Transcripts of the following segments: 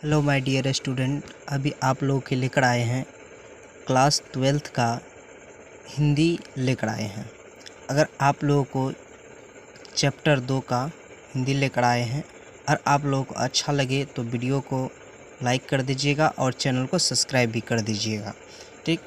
Hello my dear student, अभी आप लोगों के लेकर आए हैं क्लास 12th का हिंदी लेकर आए हैं। अगर आप लोगों को चैप्टर 2 का हिंदी लेकर आए हैं और आप लोगों को अच्छा लगे तो वीडियो को लाइक कर दीजिएगा और चैनल को सब्सक्राइब भी कर दीजिएगा। ठीक,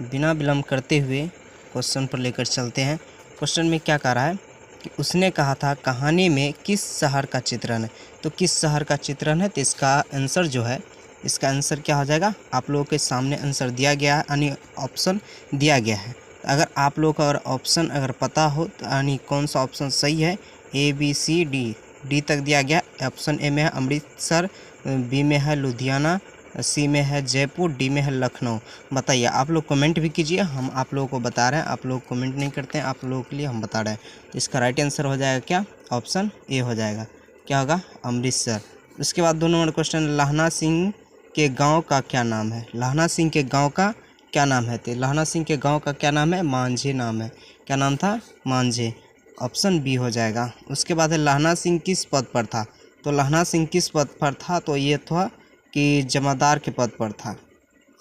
बिना विलम्ब करते हुए क्वेश्चन पर लेकर चलते हैं। क्वेश्चन में क्या कह रहा है कि उसने कहा था कहानी में किस शहर का चित्रण है। तो किस शहर का चित्रण है, तो इसका आंसर जो है, इसका आंसर क्या हो जाएगा, आप लोगों के सामने आंसर दिया गया है, यानी ऑप्शन दिया गया है। अगर आप लोगों का अगर ऑप्शन अगर पता हो तो यानी कौन सा ऑप्शन सही है, ए बी सी डी तक दिया गया। ऑप्शन ए में है अमृतसर, बी में है लुधियाना, सी में है जयपुर, डी में है लखनऊ। बताइए, आप लोग कमेंट भी कीजिए, हम आप लोगों को बता रहे हैं। आप लोग कमेंट नहीं करते हैं, आप लोगों के लिए हम बता रहे हैं। तो इसका राइट आंसर हो जाएगा क्या, ऑप्शन ए हो जाएगा। क्या होगा, अमृतसर। उसके बाद 2 नंबर क्वेश्चन, लाहना सिंह के गांव का क्या नाम है। लाहना सिंह के गांव का क्या नाम है। तो लाहना सिंह के गांव का क्या नाम है, मांझे नाम है। क्या नाम था, मांझे। ऑप्शन बी हो जाएगा। उसके बाद है लाहना सिंह किस पद पर था। तो लाहना सिंह किस पद पर था, तो ये था कि जमादार के पद पर था।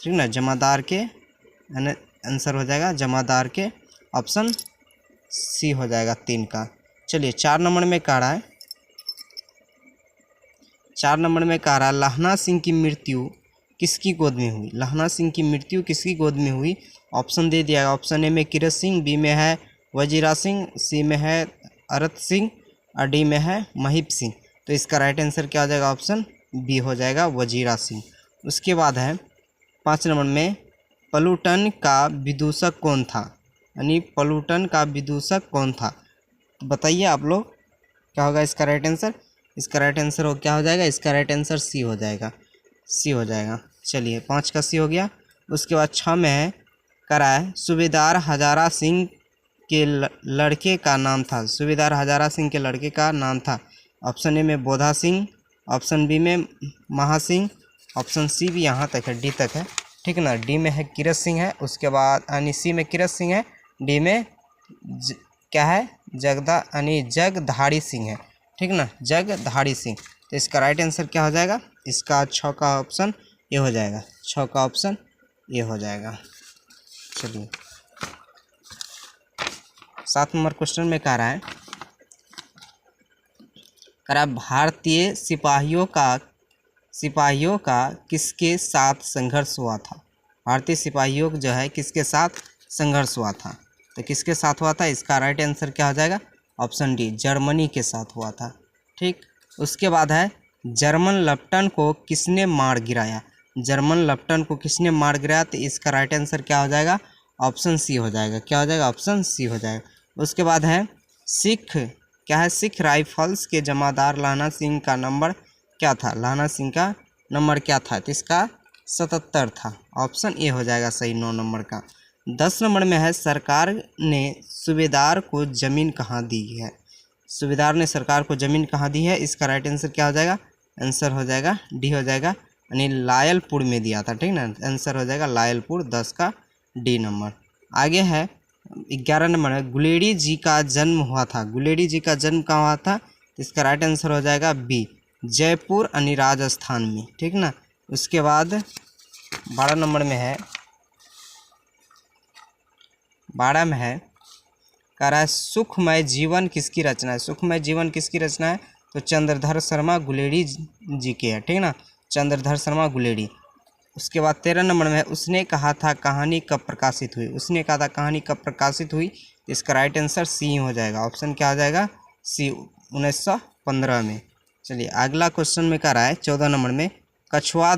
ठीक ना, जमादार के, यानी आंसर हो जाएगा जमादार के। ऑप्शन सी हो जाएगा 3 का। चलिए 4 नंबर में कह रहा है, 4 नंबर में कह रहा है लाहना सिंह की मृत्यु किसकी गोद में हुई। लाहना सिंह की मृत्यु किसकी गोद में हुई। ऑप्शन दे दिया। ऑप्शन ए में कीरत सिंह, बी में है वजीरा सिंह, सी में है अरत सिंह और डी में है महिप सिंह। तो इसका राइट आंसर क्या हो जाएगा, ऑप्शन बी हो जाएगा, वजीरा सिंह। उसके बाद है 5 नंबर में, प्लूटन का विदूषक कौन था। यानी प्लूटन का विदूषक कौन था। तो बताइए आप लोग, क्या होगा इसका राइट आंसर। इसका राइट आंसर हो क्या हो जाएगा, इसका राइट आंसर सी हो जाएगा, सी हो जाएगा। चलिए 5 का सी हो गया। उसके बाद 6 में है करा है सूबेदार हजारा सिंह के लड़के का नाम था। सूबेदार हजारा सिंह के लड़के का नाम था। ऑप्शन ए में बोधा सिंह, ऑप्शन बी में महा सिंह, ऑप्शन सी भी यहाँ तक है, डी तक है। ठीक ना, डी में है कीरत सिंह है। उसके बाद यानी सी में कीरत सिंह है, डी में क्या है, यानी जगधारी सिंह है। ठीक ना, जगधारी सिंह। तो इसका राइट आंसर क्या हो जाएगा, इसका 6 का ऑप्शन ये हो जाएगा, 6 का ऑप्शन ये हो जाएगा। चलिए 7 नंबर क्वेश्चन में कह रहा है, भारतीय सिपाहियों का किसके साथ संघर्ष हुआ था। भारतीय सिपाहियों जो है किसके साथ संघर्ष हुआ था। तो किसके साथ हुआ था, इसका राइट आंसर क्या हो जाएगा, ऑप्शन डी, जर्मनी के साथ हुआ था। ठीक, उसके बाद है जर्मन लेफ्टिनेंट को किसने मार गिराया। जर्मन लेफ्टिनेंट को किसने मार गिराया, तो इसका राइट आंसर क्या हो जाएगा, ऑप्शन सी हो जाएगा। क्या हो जाएगा, ऑप्शन सी हो जाएगा। उसके बाद है सिख, क्या है, सिख राइफल्स के जमादार लाहना सिंह का नंबर क्या था। लाहना सिंह का नंबर क्या था, तो इसका 77 था। ऑप्शन ए हो जाएगा सही, 9 नंबर का। 10 नंबर में है सरकार ने सूबेदार को ज़मीन कहाँ दी है। सूबेदार ने सरकार को ज़मीन कहाँ दी है, इसका राइट आंसर क्या हो जाएगा, आंसर हो जाएगा डी हो जाएगा, यानी लायलपुर में दिया था। ठीक ना, आंसर हो जाएगा लायलपुर, 10 का डी नंबर। आगे है 11 नंबर है, गुलेरी जी का जन्म हुआ था। गुलेरी जी का जन्म कहाँ हुआ था, तो इसका राइट आंसर हो जाएगा बी, जयपुर यानी राजस्थान में। ठीक ना, उसके बाद 12 नंबर में है, 12 में है कह रहा है सुखमय जीवन किसकी रचना है। सुखमय जीवन किसकी रचना है, तो चंद्रधर शर्मा गुलेरी जी के है। ठीक ना, चंद्रधर शर्मा गुलेरी। उसके बाद 13 नंबर में है, उसने कहा था कहानी कब प्रकाशित हुई। उसने कहा था कहानी कब प्रकाशित हुई, तो इसका राइट आंसर सी हो जाएगा। ऑप्शन क्या हो जाएगा, सी, 1915 में। चलिए अगला क्वेश्चन में कह रहा है 14 नंबर में, कछुआ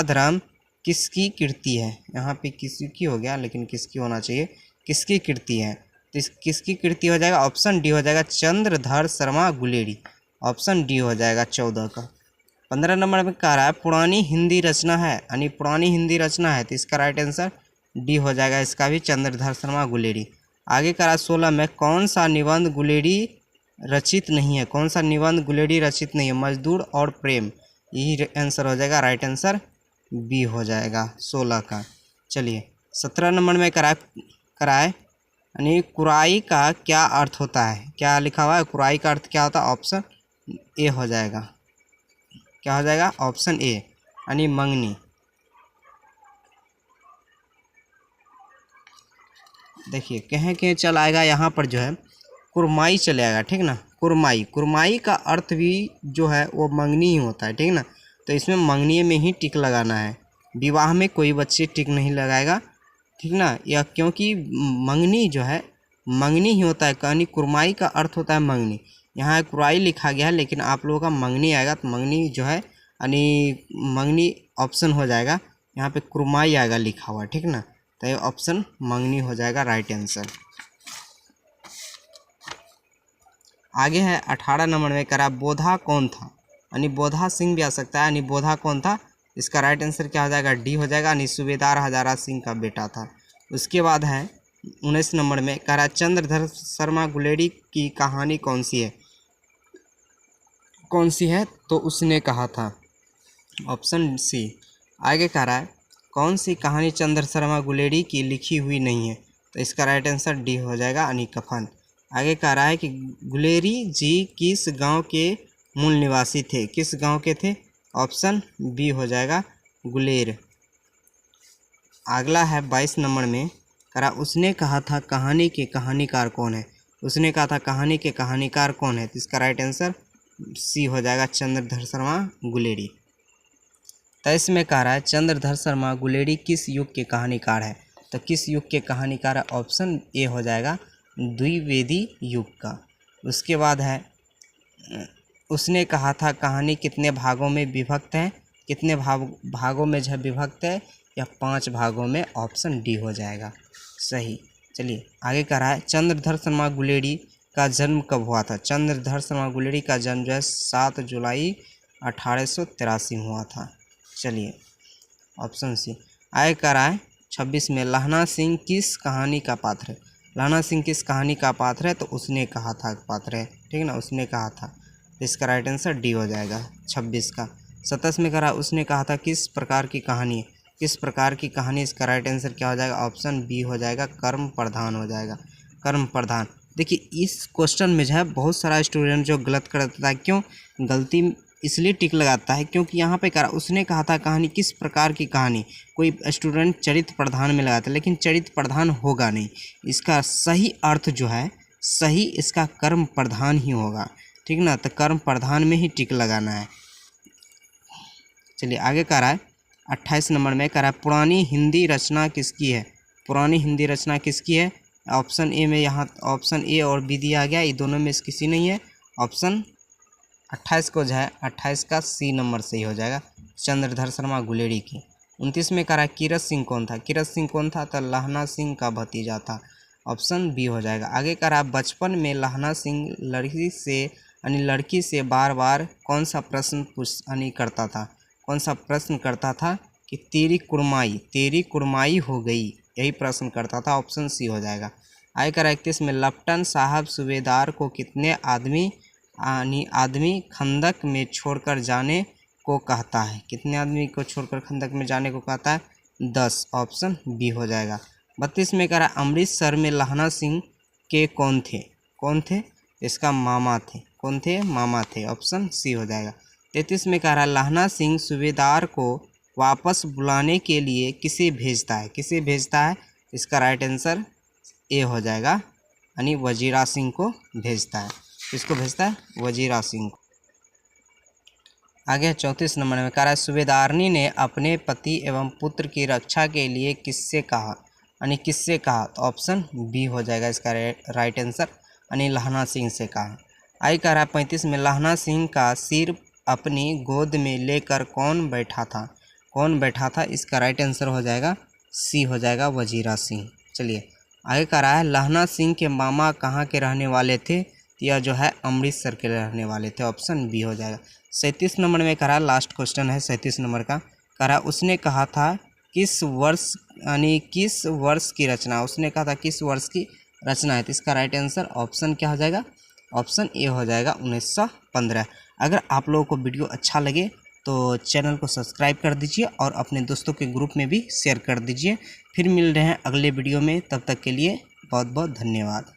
धर्म किसकी कृति है। यहाँ पे किसी की हो गया, लेकिन किसकी होना चाहिए, किसकी कृति है। तो किसकी कृति हो जाएगा, ऑप्शन डी हो जाएगा, चंद्रधर शर्मा गुलेरी। ऑप्शन डी हो जाएगा 14 का। 15 नंबर में कह रहा है पुरानी हिंदी रचना है, यानी पुरानी हिंदी रचना है, तो इसका राइट आंसर डी हो जाएगा, इसका भी चंद्रधर शर्मा गुलेरी। आगे कह रहा है 16 में, कौन सा निबंध गुलेरी रचित नहीं है। कौन सा निबंध गुलेरी रचित नहीं है, मजदूर और प्रेम, यही आंसर हो जाएगा, राइट आंसर बी हो जाएगा 16 का। चलिए 17 नंबर में कराए यानी कुराई का क्या अर्थ होता है। क्या लिखा हुआ है, कुराई का अर्थ क्या होता है, ऑप्शन ए हो जाएगा, क्या हो जाएगा? ऑप्शन ए यानी मंगनी। देखिए कहें कि चल आएगा यहाँ पर जो है कुरमाई चले आएगा, ठीक ना। कुरमाई, कुरमाई का अर्थ भी जो है वो मंगनी ही होता है, ठीक ना। तो इसमें मंगनी में ही टिक लगाना है। विवाह में कोई बच्चे टिक नहीं लगाएगा, ठीक ना। या क्योंकि मंगनी जो है मंगनी ही होता है, कहानी कुरमाई का अर्थ होता है मंगनी। यहाँ कुराई लिखा गया है लेकिन आप लोगों का मंगनी आएगा, तो मंगनी जो है यानी मंगनी ऑप्शन हो जाएगा। यहाँ पे कुरमाई आएगा लिखा हुआ, ठीक ना। तो ये ऑप्शन मंगनी हो जाएगा राइट आंसर। आगे है 18 नंबर में करा बोधा कौन था, यानी बोधा सिंह भी आ सकता है, यानी बोधा कौन था, इसका राइट आंसर क्या हो जाएगा? डी हो जाएगा, यानी सूबेदार हजारा सिंह का बेटा था। उसके बाद है 19 नंबर में करा चंद्रधर शर्मा गुलेरी की कहानी कौन सी है? कौन सी है? तो उसने कहा था, ऑप्शन सी। आगे कह रहा है कौन सी कहानी चंद्र शर्मा गुलेरी की लिखी हुई नहीं है? तो इसका राइट आंसर डी हो जाएगा, यानी कफन। आगे कह रहा है कि गुलेरी जी किस गांव के मूल निवासी थे? किस गांव के थे? ऑप्शन बी हो जाएगा, गुलेर। अगला है 22 नंबर में करा उसने कहा था कहानी के कहानीकार कौन है? उसने कहा था कहानी के कहानीकार कौन है? तो इसका राइट आंसर सी हो जाएगा, चंद्रधर शर्मा गुलेरी। 23 में कह रहा है चंद्रधर शर्मा गुलेरी किस युग के कहानीकार है? तो किस युग के कहानीकार है? ऑप्शन ए हो जाएगा, द्विवेदी युग का। उसके बाद है उसने कहा था कहानी कितने भागों में विभक्त है? कितने भागों में जो विभक्त है? या 5 भागों में, ऑप्शन डी हो जाएगा सही। चलिए आगे कह रहा है चंद्रधर शर्मा गुलेरी का जन्म कब हुआ था? चंद्रधर शर्मा गुलेरी का जन्म जो है 7 जुलाई 1883 में हुआ था। चलिए ऑप्शन सी। आगे कह रहा है 26 में लहना सिंह किस कहानी का पात्र है? लहना सिंह किस कहानी का पात्र है? तो उसने कहा था पात्र है, ठीक ना, उसने कहा था। इसका राइट आंसर डी हो जाएगा 26 का। 27 में कह रहा उसने कहा था किस प्रकार की कहानी है? किस प्रकार की कहानी? इसका राइट आंसर क्या हो जाएगा? ऑप्शन बी हो जाएगा, कर्म प्रधान हो जाएगा, कर्म प्रधान। देखिए इस क्वेश्चन में जो है बहुत सारा स्टूडेंट जो गलत कर देता है। क्यों गलती इसलिए टिक लगाता है क्योंकि यहाँ पे कहा उसने कहा था कहानी किस प्रकार की कहानी, कोई स्टूडेंट चरित्र प्रधान में लगाता है लेकिन चरित्र प्रधान होगा नहीं। इसका सही अर्थ जो है सही इसका कर्म प्रधान ही होगा, ठीक ना। तो कर्म प्रधान में ही टिक लगाना है। चलिए आगे कह रहा है 28 नंबर में कह रहा है पुरानी हिंदी रचना किसकी है? पुरानी हिंदी रचना किसकी है? ऑप्शन ए में यहाँ ऑप्शन ए और बी दिया गया, ये दोनों में से किसी नहीं है। ऑप्शन 28 को जो है 28 का सी नंबर सही हो जाएगा, चंद्रधर शर्मा गुलेरी की। 29 में कह रहा है कीरत सिंह कौन था? कीरत सिंह कौन था? तो लहना सिंह का भतीजा था, ऑप्शन बी हो जाएगा। आगे कह रहा है बचपन में लहना सिंह लड़की से बार बार कौन सा प्रश्न करता था? कौन सा प्रश्न करता था? कि तेरी कुरमाई हो गई, यही प्रश्न करता था, ऑप्शन सी हो जाएगा। आगे कह रहा है 31 में लेफ्टिनेंट साहब सूबेदार को कितने आदमी खंदक में छोड़कर जाने को कहता है? कितने आदमी को छोड़कर खंदक में जाने को कहता है? 10, ऑप्शन बी हो जाएगा। 32 में कह रहा है अमृतसर में लहना सिंह के कौन थे? इसका मामा थे। कौन थे? मामा थे, ऑप्शन सी हो जाएगा। 33 में कह रहा है लहना सिंह सूबेदार को वापस बुलाने के लिए किसे भेजता है? इसका राइट आंसर ए हो जाएगा, यानी वजीरा सिंह को भेजता है। किसको भेजता है? वजीरा सिंह को। आगे 34 नंबर में कह रहा है सूबेदारनी ने अपने पति एवं पुत्र की रक्षा के लिए किससे कहा? तो ऑप्शन बी हो जाएगा इसका राइट आंसर, यानी लहना सिंह से कहा। आगे कह रहा है 35 में लहना सिंह का सिर अपनी गोद में लेकर कौन बैठा था? इसका राइट आंसर हो जाएगा सी हो जाएगा, वजीरा सिंह। चलिए आगे कह रहा है लहना सिंह के मामा कहाँ के रहने वाले थे? यह जो है अमृतसर के रहने वाले थे, ऑप्शन बी हो जाएगा। 37 नंबर में कह रहा है लास्ट क्वेश्चन है 37 नंबर का। कह रहा है उसने कहा था किस वर्ष की रचना? उसने कहा था किस वर्ष की रचना है? तो इसका राइट आंसर ऑप्शन क्या हो जाएगा? ऑप्शन ए हो जाएगा 1915। अगर आप लोगों को वीडियो अच्छा लगे तो चैनल को सब्सक्राइब कर दीजिए और अपने दोस्तों के ग्रुप में भी शेयर कर दीजिए। फिर मिल रहे हैं अगले वीडियो में, तब तक के लिए बहुत बहुत धन्यवाद।